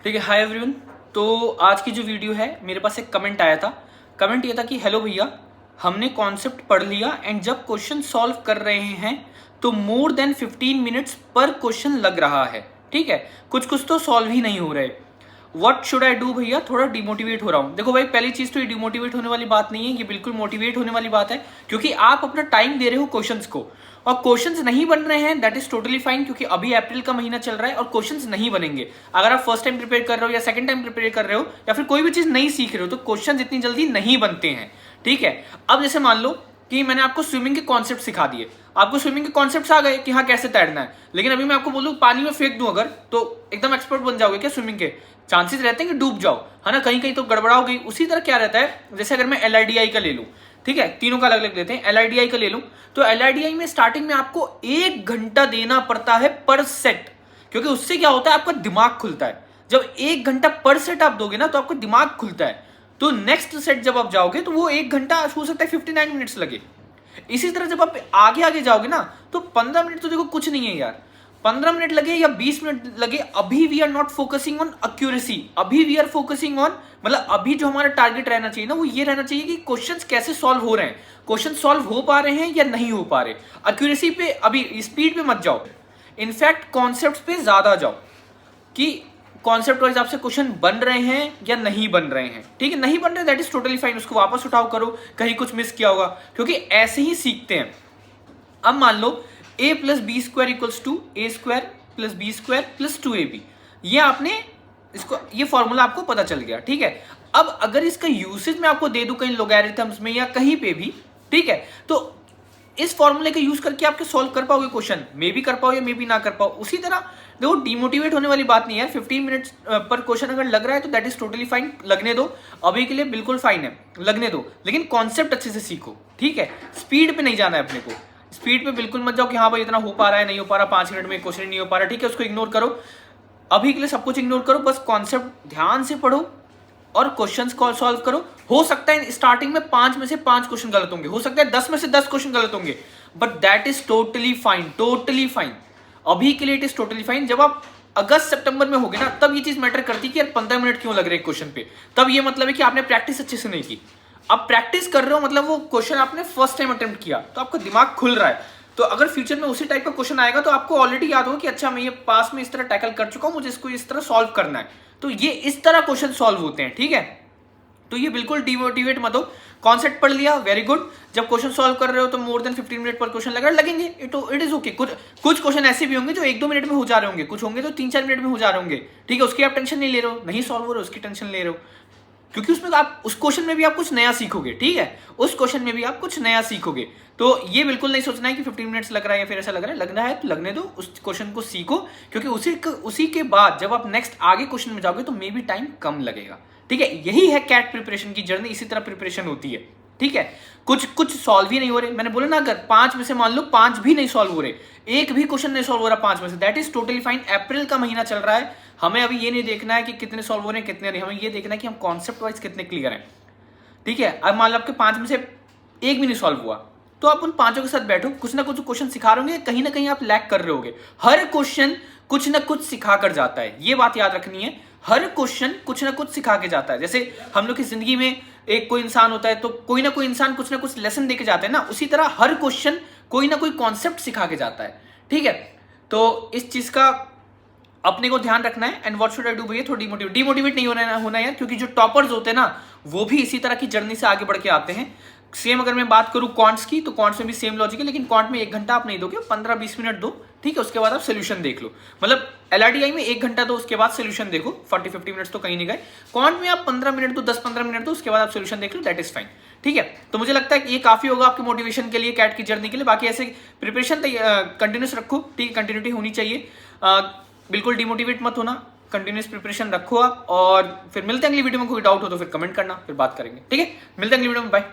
ठीक है। Hi everyone. तो आज की जो वीडियो है, मेरे पास एक कमेंट आया था। कमेंट ये था कि हेलो भैया, हमने कॉन्सेप्ट पढ़ लिया एंड जब क्वेश्चन सॉल्व कर रहे हैं तो मोर देन 15 मिनट्स पर क्वेश्चन लग रहा है। ठीक है, कुछ कुछ तो सॉल्व ही नहीं हो रहे। व्हाट शुड आई डू भैया, थोड़ा डिमोटिवेट हो रहा हूँ। देखो भाई, पहली चीज तो ये डिमोटिवेट होने वाली बात नहीं है, ये बिल्कुल मोटिवेट होने वाली बात है, क्योंकि आप अपना टाइम दे रहे हो क्वेश्चंस को और क्वेश्चंस नहीं बन रहे हैं, दैट इज टोटली फाइन, क्योंकि अभी अप्रैल का महीना चल रहा है और क्वेश्चंस नहीं बनेंगे। अगर आप फर्स्ट टाइम प्रिपेयर कर रहे हो या सेकंड टाइम प्रिपेयर कर रहे हो या फिर कोई भी चीज नहीं सीख रहे हो तो क्वेश्चंस इतनी जल्दी नहीं बनते हैं। ठीक है, अब जैसे मान लो कि मैंने आपको स्विमिंग के कॉन्सेप्ट सिखा दिए, आपको स्विमिंग के कॉन्सेप्ट्स आ गए कि हाँ कैसे तैरना है, लेकिन अभी मैं आपको बोलूं पानी में फेंक दूं अगर, तो एकदम एक्सपर्ट बन जाओगे क्या स्विमिंग के? चांसेस रहते हैं कि डूब जाओ, है ना, कहीं कहीं तो गड़बड़ाओगे। उसी तरह क्या रहता है, जैसे अगर मैं LIDI का ले लूं, ठीक है, तीनों का अलग अलग लेते हैं। LIDI का ले लूं तो LIDI में स्टार्टिंग में आपको 1 घंटा देना पड़ता है पर सेट, क्योंकि उससे क्या होता है, आपका दिमाग खुलता है। जब 1 घंटा पर सेट आप दोगे ना तो आपका दिमाग खुलता है, तो नेक्स्ट सेट जब आप जाओगे तो वो 1 घंटा हो सकता है 59 मिनट्स लगे। इसी तरह जब आप आगे आगे जाओगे ना तो 15 मिनट तो देखो कुछ नहीं है यार, 15 मिनट लगे या 20 मिनट लगे, अभी we are not focusing on accuracy, अभी वी आर फोकसिंग ऑन, मतलब अभी जो हमारा टारगेट रहना चाहिए ना वो ये रहना चाहिए कि क्वेश्चंस कैसे सॉल्व हो रहे हैं, क्वेश्चन सॉल्व हो पा रहे हैं या नहीं हो पा रहे। एक्यूरेसी पे अभी स्पीड पे मत जाओ, इनफैक्ट कॉन्सेप्ट पे ज्यादा जाओ कि कॉन्सेप्ट वाइज आपसे क्वेश्चन बन रहे हैं या नहीं बन रहे हैं। ठीक है, नहीं बन रहे दैट इज टोटली फाइन, उसको वापस उठाओ, करो, कहीं कुछ मिस किया होगा, क्योंकि ऐसे ही सीखते हैं। अब मान लो a plus B square equals to A square plus B square plus 2ab, ये आपने इसको, ये फॉर्मूला आपको पता चल गया। ठीक है, अब अगर इसका यूसेज मैं आपको दे दूं कहीं लॉगरिथम्स में या कहीं पे भी, ठीक है, तो इस फॉर्मूले का यूज करके आपके सॉल्व कर पाओगे क्वेश्चन, मे भी कर पाओ या मे भी ना कर पाओ। उसी तरह देखो, डिमोटिवेट होने वाली बात नहीं है। 15 मिनट्स पर क्वेश्चन अगर लग रहा है तो दैट इज टोटली फाइन, लगने दो, अभी के लिए बिल्कुल फाइन है, लगने दो, लेकिन कॉन्सेप्ट अच्छे से सीखो। ठीक है, स्पीड पे नहीं जाना है अपने को, स्पीड पे बिल्कुल मत जाओ कि हाँ भाई इतना हो पा रहा है, नहीं हो पा रहा, 5 मिनट में क्वेश्चन नहीं हो पा रहा। ठीक है, उसको इग्नोर करो, अभी के लिए सब कुछ इग्नोर करो, बस कॉन्सेप्ट ध्यान से पढ़ो और क्वेश्चंस को सॉल्व करो। हो सकता है स्टार्टिंग में 5 में से 5 क्वेश्चन गलत होंगे, हो सकता है 10 में से 10 क्वेश्चन गलत होंगे, but that is totally fine, totally fine, अभी के लिए इट इज टोटली फाइन। जब आप अगस्त सितंबर में होगे ना तब ये चीज मैटर करती है कि यार 15 मिनट क्यों लग रहे हैं क्वेश्चन पे, तब ये मतलब है कि आपने प्रैक्टिस अच्छे से नहीं की। अब प्रैक्टिस कर रहे हो मतलब वो क्वेश्चन आपने फर्स्ट टाइम अटेम्प्ट किया तो आपका दिमाग खुल रहा है, तो अगर फ्यूचर में उसी टाइप का क्वेश्चन आएगा तो आपको ऑलरेडी याद होगा कि अच्छा मैं ये पास में इस तरह टैकल कर चुका हूं, मुझे इसको इस तरह सॉल्व करना है, तो ये इस तरह क्वेश्चन सॉल्व होते हैं। ठीक है, तो ये बिल्कुल डिमोटिवेट मत हो, कॉन्सेप्ट पढ़ लिया, वेरी गुड। जब क्वेश्चन सॉल्व कर रहे हो तो मोर देन 15 मिनट पर क्वेश्चन लगेंगे, इट इज ओके। कुछ क्वेश्चन ऐसे भी होंगे जो 1-2 मिनट में हो जा रहे होंगे, कुछ होंगे तो 3-4 मिनट में हो जा रहे होंगे। ठीक है, उसकी आप टेंशन नहीं ले रहे हो, नहीं सॉल्व हो रहे उसकी टेंशन ले रहे हो, क्योंकि उसमें आप उस क्वेश्चन में भी आप कुछ नया सीखोगे। ठीक है, उस क्वेश्चन में भी आप कुछ नया सीखोगे, तो ये बिल्कुल नहीं सोचना है कि 15 मिनट्स लग रहा है या फिर ऐसा लग रहा है, लगना है तो लगने दो, उस क्वेश्चन को सीखो, क्योंकि उसी के बाद जब आप नेक्स्ट आगे क्वेश्चन में जाओगे तो मे बी टाइम कम लगेगा। ठीक है, यही है कैट प्रिपरेशन की जर्नी, इसी तरह प्रिपरेशन होती है। ठीक है, कुछ सॉल्व ही नहीं हो रहे, मैंने बोला ना, अगर 5 में से मान लो 5 भी नहीं सॉल्व हो रहे, एक भी क्वेश्चन नहीं सॉल्व हो रहा 5 में से, दैट इज टोटली फाइन। अप्रैल का महीना चल रहा है, हमें अभी ये नहीं देखना है कि कितने सॉल्व हो रहे हैं कितने नहीं, हमें ये देखना है कि हम कॉन्सेप्ट वाइज कितने क्लियर हैं। ठीक है, अब मान लो आपके 5 में से एक भी नहीं सॉल्व हुआ तो आप उन 5 के साथ बैठो, कुछ ना कुछ क्वेश्चन सिखा रहे होंगे, कहीं ना कहीं आप लैक कर रहे होगे। हर क्वेश्चन कुछ ना कुछ सिखा कर जाता है, ये बात याद रखनी है, हर क्वेश्चन कुछ ना कुछ सिखा के जाता है। जैसे हम लोग की जिंदगी में एक कोई इंसान होता है तो कोई ना कोई इंसान कुछ ना कुछ लेसन दे के जाता है ना, उसी तरह हर क्वेश्चन कोई ना कोई कॉन्सेप्ट सिखा के जाता है। ठीक है, तो इस चीज का अपने को ध्यान रखना है। And what should I do भैया, थोड़ी डिमोटिवेट नहीं होना यार, क्योंकि जो टॉपर्स होते हैं ना वो भी इसी तरह की जर्नी से आगे बढ़ के आते हैं। सेम अगर मैं बात करूं क्वांट्स की तो क्वांट्स में भी सेम लॉजिक है, लेकिन क्वांट में 1 घंटा आप नहीं दोगे, 15-20 मिनट दो। ठीक है, उसके बाद आप सोल्यूशन देख लो, मतलब LIDI में 1 घंटा दो, उसके बाद सोल्यूशन देखो, 40-50 मिनट्स तो कहीं नहीं गए। क्वांट में आप 15 मिनट दो, 10-15 मिनट दो, उसके बाद आप सोल्यूशन देख लो, दैट इज फाइन। ठीक है, तो मुझे लगता है कि ये काफी होगा आपके मोटिवेशन के लिए, कैट की जर्नी के लिए। बाकी ऐसे प्रिपरेशन कंटिन्यूस रखो, ठीक है, कंटिन्यूटी होनी चाहिए, बिल्कुल डिमोटिवेट मत होना, कंटिन्यूस प्रिपरेशन रखो आप। और फिर मिलते हैं अगली वीडियो में, कोई डाउट हो तो फिर कमेंट करना, फिर बात करेंगे। ठीक है, मिलते हैं अगली वीडियो में, बाय।